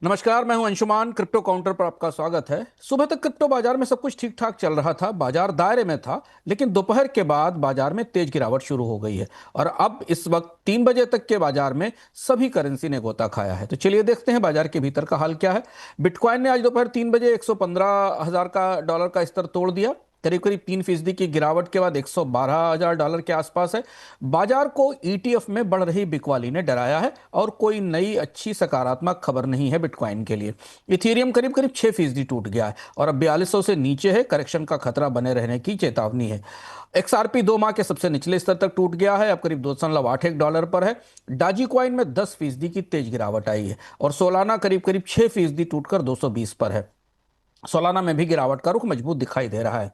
नमस्कार, मैं हूं अंशुमान। क्रिप्टो काउंटर पर आपका स्वागत है। सुबह तक क्रिप्टो बाजार में सब कुछ ठीक ठाक चल रहा था, बाजार दायरे में था। लेकिन दोपहर के बाद बाजार में तेज गिरावट शुरू हो गई है और अब इस वक्त 3 बजे तक के बाजार में सभी करेंसी ने गोता खाया है। तो चलिए देखते हैं बाजार के भीतर का हाल क्या है। बिटकॉइन ने आज दोपहर 3 बजे 115,000 का डॉलर का स्तर तोड़ दिया। करीब करीब 3% की गिरावट के बाद 112,000 डॉलर के आसपास है। बाजार को ईटीएफ में बढ़ रही बिकवाली ने डराया है और कोई नई अच्छी सकारात्मक खबर नहीं है बिटकॉइन के लिए। इथेरियम करीब करीब 6% टूट गया है और अब 4200 से नीचे है। करेक्शन का खतरा बने रहने की चेतावनी है। एक्सआरपी 2 माह के सबसे निचले स्तर तक टूट गया है, अब करीब 2.81 डॉलर पर है। डाजी क्वाइन में 10% की तेज गिरावट आई है और सोलाना करीब करीब 6% टूटकर 220 पर है। सोलाना में भी गिरावट का रुख मजबूत दिखाई दे रहा है।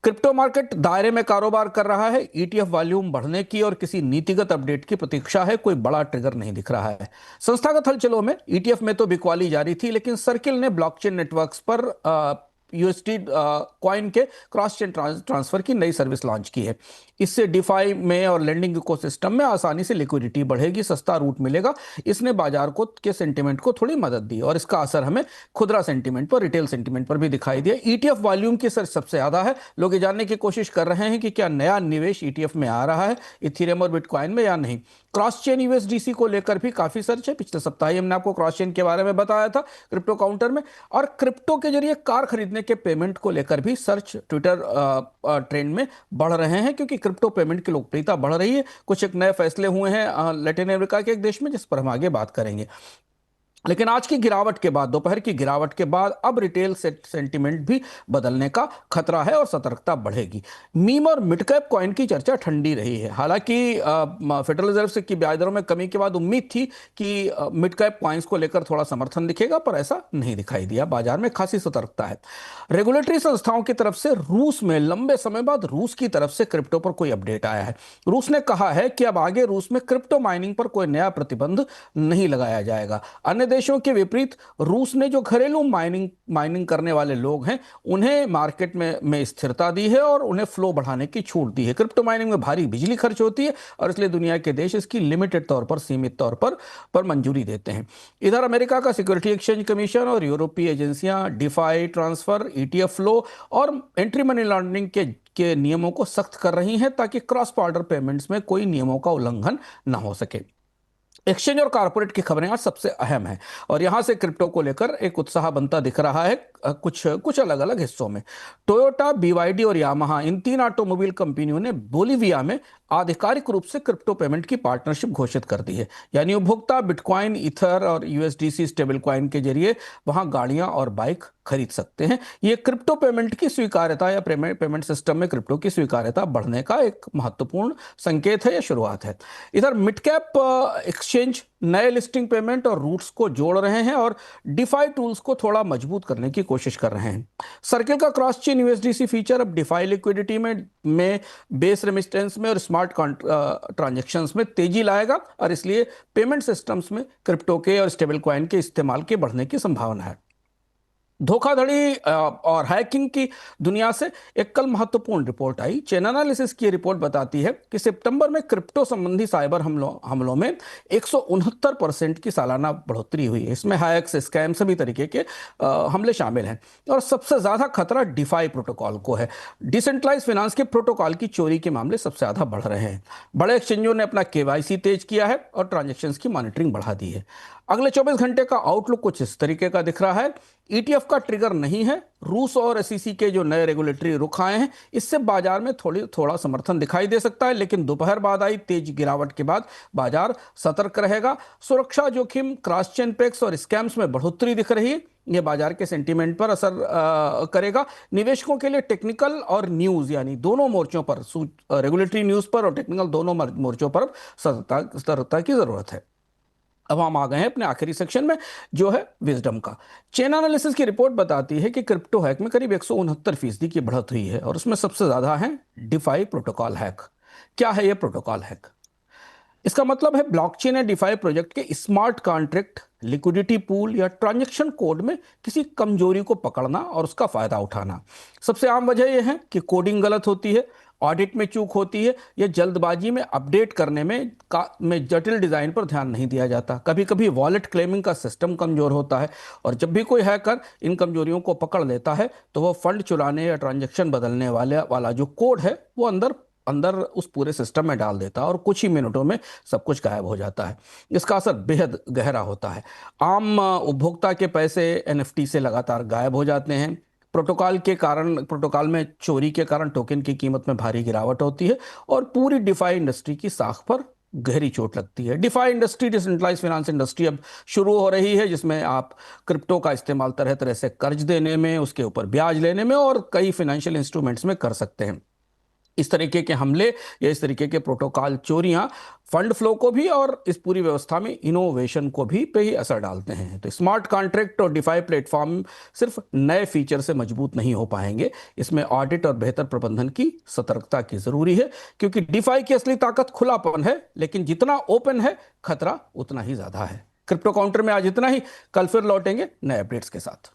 क्रिप्टो मार्केट दायरे में कारोबार कर रहा है। ईटीएफ वॉल्यूम बढ़ने की और किसी नीतिगत अपडेट की प्रतीक्षा है, कोई बड़ा ट्रिगर नहीं दिख रहा है। संस्थागत हलचलों में ईटीएफ में तो बिकवाली जारी थी, लेकिन सर्किल ने ब्लॉकचेन नेटवर्क्स पर यूएसटी कॉइन के क्रॉस चेन ट्रांसफर की नई सर्विस लॉन्च की है। इससे डिफाई में और लेंडिंग इकोसिस्टम में आसानी से लिक्विडिटी बढ़ेगी, सस्ता रूट मिलेगा। इसने बाजार को के सेंटीमेंट को थोड़ी मदद दी और इसका असर हमें खुदरा सेंटीमेंट पर, रिटेल सेंटीमेंट पर भी दिखाई दिया। ईटीएफ वॉल्यूम की सर सबसे ज्यादा है। लोग ये जानने की कोशिश कर रहे हैं कि क्या नया निवेश ईटीएफ में आ रहा है, इथेरियम और बिटकॉइन में, या नहीं। क्रॉस चेन यूएसडीसी को लेकर भी काफी सर्च है। पिछले सप्ताह ही हमने आपको क्रॉस चेन के बारे में बताया था क्रिप्टो काउंटर में। और क्रिप्टो के जरिए कार खरीदने के पेमेंट को लेकर भी सर्च ट्विटर ट्रेंड में बढ़ रहे हैं, क्योंकि क्रिप्टो पेमेंट की लोकप्रियता बढ़ रही है। कुछ एक नए फैसले हुए हैं लैटिन अमेरिका के एक देश में, जिस पर हम आगे बात करेंगे। लेकिन आज की गिरावट के बाद, दोपहर की गिरावट के बाद, अब रिटेल सेंटीमेंट भी बदलने का खतरा है और सतर्कता बढ़ेगी। मीम और मिड कैप कॉइन की चर्चा ठंडी रही है। हालांकि फेडरल रिजर्व से की ब्याज दरों में कमी के बाद उम्मीद थी कि मिड कैप कॉइन्स को लेकर थोड़ा समर्थन दिखेगा, पर ऐसा नहीं दिखाई दिया। बाजार में खासी सतर्कता है। रेगुलेटरी संस्थाओं की तरफ से रूस में लंबे समय बाद रूस की तरफ से क्रिप्टो पर कोई अपडेट आया है। रूस ने कहा है कि अब आगे रूस में क्रिप्टो माइनिंग पर कोई नया प्रतिबंध नहीं लगाया जाएगा। अन्य देशों के विपरीत रूस ने जो घरेलू माइनिंग माइनिंग करने वाले लोग हैं, उन्हें मार्केट में स्थिरता दी है और उन्हें फ्लो बढ़ाने की छूट दी है। क्रिप्टो माइनिंग में भारी बिजली खर्च होती है और इसलिए दुनिया के देश इसकी लिमिटेड तौर पर, सीमित तौर पर मंजूरी देते हैं। इधर अमेरिका का सिक्योरिटी एक्सचेंज कमीशन और यूरोपीय एजेंसियां डिफाई, ट्रांसफर, ईटीएफ फ्लो और एंट्री मनी लॉन्ड्रिंग के नियमों को सख्त कर रही हैं, ताकि क्रॉस बॉर्डर पेमेंट्स में कोई नियमों का उल्लंघन न हो सके। एक्सचेंज और कारपोरेट की खबरें आज सबसे अहम है और यहां से क्रिप्टो को लेकर एक उत्साह बनता दिख रहा है। कुछ कुछ अलग अलग हिस्सों में टोयोटा, बीवाईडी और यामाहा, इन 3 ऑटोमोबाइल कंपनियों ने बोलीविया में आधिकारिक रूप से क्रिप्टो पेमेंट की पार्टनरशिप घोषित कर दी है। यानी उपभोक्ता बिटकॉइन, ईथर और यूएसडीसी स्टेबल कॉइन के जरिए वहां गाड़ियां और बाइक खरीद सकते हैं। ये क्रिप्टो पेमेंट की स्वीकार्यता या पेमेंट सिस्टम में क्रिप्टो की स्वीकार्यता बढ़ने का एक महत्वपूर्ण संकेत है या शुरुआत है। इधर मिड कैप एक्सचेंज नए लिस्टिंग, पेमेंट और रूट्स को जोड़ रहे हैं और डिफाई टूल्स को थोड़ा मजबूत करने की कोशिश कर रहे हैं। सर्किल का क्रॉस चेन यूएसडीसी फीचर अब डिफाई लिक्विडिटी में बेस रेमिस्टेंस में और स्मार्ट ट्रांजेक्शंस में तेजी लाएगा और इसलिए पेमेंट सिस्टम्स में क्रिप्टो के और स्टेबल कॉइन के इस्तेमाल के बढ़ने की संभावना है। धोखाधड़ी और हैकिंग की दुनिया से एक कल महत्वपूर्ण रिपोर्ट आई। चेन एनालिसिस की रिपोर्ट बताती है कि सितंबर में क्रिप्टो संबंधी साइबर हमलों में 169% की सालाना बढ़ोतरी हुई है। इसमें हैक्स, स्कैम, सभी तरीके के हमले शामिल हैं और सबसे ज्यादा खतरा डिफाई प्रोटोकॉल को है। डिसेंट्रलाइज फाइनेंस के प्रोटोकॉल की चोरी के मामले सबसे ज्यादा बढ़ रहे हैं। बड़े एक्सचेंजों ने अपना केवाईसी तेज किया है और ट्रांजेक्शन्स की मॉनिटरिंग बढ़ा दी है। अगले 24 घंटे का आउटलुक कुछ इस तरीके का दिख रहा है। ईटीएफ का ट्रिगर नहीं है। रूस और एसईसी के जो नए रेगुलेटरी रुख आए हैं, इससे बाजार में थोड़ा समर्थन दिखाई दे सकता है, लेकिन दोपहर बाद आई तेज गिरावट के बाद बाजार सतर्क रहेगा। सुरक्षा जोखिम, क्रॉस चेन पेक्स और स्कैम्स में बढ़ोतरी दिख रही है। यह बाजार के सेंटीमेंट पर असर करेगा। निवेशकों के लिए टेक्निकल और न्यूज, यानी दोनों मोर्चों पर, रेगुलेटरी न्यूज पर और टेक्निकल दोनों मोर्चों पर सतर्कता की जरूरत है। अब हम आ गए हैं अपने आखिरी सेक्शन में, जो है विजडम का। चेन एनालिसिस की रिपोर्ट बताती है कि क्रिप्टो हैक में करीब 169% की बढ़त हुई है और उसमें सबसे ज्यादा है डिफाई प्रोटोकॉल हैक। क्या है यह प्रोटोकॉल हैक? इसका मतलब है ब्लॉकचेन या डिफाई प्रोजेक्ट के स्मार्ट कॉन्ट्रैक्ट, लिक्विडिटी पूल या ट्रांजैक्शन कोड में किसी कमजोरी को पकड़ना और उसका फायदा उठाना। सबसे आम वजह यह है कि कोडिंग गलत होती है, ऑडिट में चूक होती है या जल्दबाजी में अपडेट करने में जटिल डिजाइन पर ध्यान नहीं दिया जाता। कभी कभी वॉलेट क्लेमिंग का सिस्टम कमजोर होता है, और जब भी कोई हैकर इन कमजोरियों को पकड़ लेता है तो वह फंड चुराने या ट्रांजैक्शन बदलने वाला जो कोड है वो अंदर अंदर उस पूरे सिस्टम में डाल देता है, और कुछ ही मिनटों में सब कुछ गायब हो जाता है। इसका असर बेहद गहरा होता है। आम उपभोक्ता के पैसे एनएफटी से लगातार गायब हो जाते हैं। प्रोटोकॉल में चोरी के कारण टोकन की कीमत में भारी गिरावट होती है, और पूरी डिफाई इंडस्ट्री की साख पर गहरी चोट लगती है। DeFi industry, decentralise finance industry अब शुरू हो रही है, जिसमें आप क्रिप्टो का इस्तेमाल तरह तरह से कर्ज देने में, उसके ऊपर ब्याज लेने में और कई फाइनेंशियल इंस्ट्रूमेंट्स में कर सकते हैं। इस तरीके के हमले या इस तरीके के प्रोटोकॉल चोरियां फंड फ्लो को भी और इस पूरी व्यवस्था में इनोवेशन को भी पे ही असर डालते हैं। तो स्मार्ट कॉन्ट्रैक्ट और डिफाई प्लेटफॉर्म सिर्फ नए फीचर से मजबूत नहीं हो पाएंगे, इसमें ऑडिट और बेहतर प्रबंधन की सतर्कता की जरूरी है, क्योंकि डिफाई की असली ताकत खुलापन है, लेकिन जितना ओपन है खतरा उतना ही ज्यादा है। क्रिप्टो काउंटर में आज इतना ही। कल फिर लौटेंगे नए अपडेट्स के साथ।